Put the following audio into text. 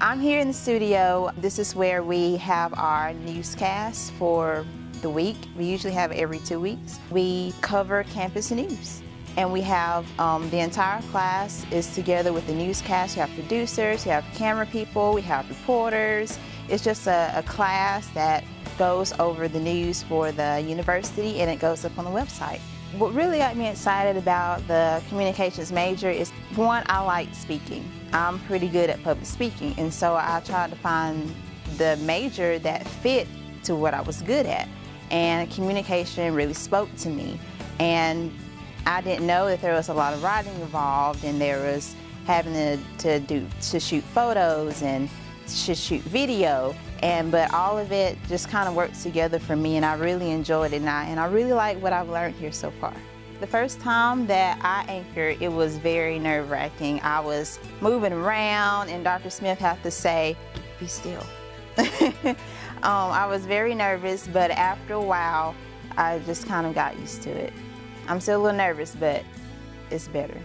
I'm here in the studio. This is where we have our newscast for the week. We usually have it every 2 weeks. We cover campus news. And we have the entire class is together with the newscast. You have producers, you have camera people, we have reporters. It's just a class that goes over the news for the university, and it goes up on the website. What really got me excited about the communications major is, one, I like speaking. I'm pretty good at public speaking, and so I tried to find the major that fit to what I was good at. And communication really spoke to me. And I didn't know that there was a lot of writing involved, and there was having to shoot photos and to shoot video, but all of it just kind of worked together for me, and I really enjoyed it, and I really like what I've learned here so far. The first time that I anchored, it was very nerve-wracking. I was moving around, and Dr. Smith had to say, "Be still." I was very nervous, but after a while, I just kind of got used to it. I'm still a little nervous, but it's better.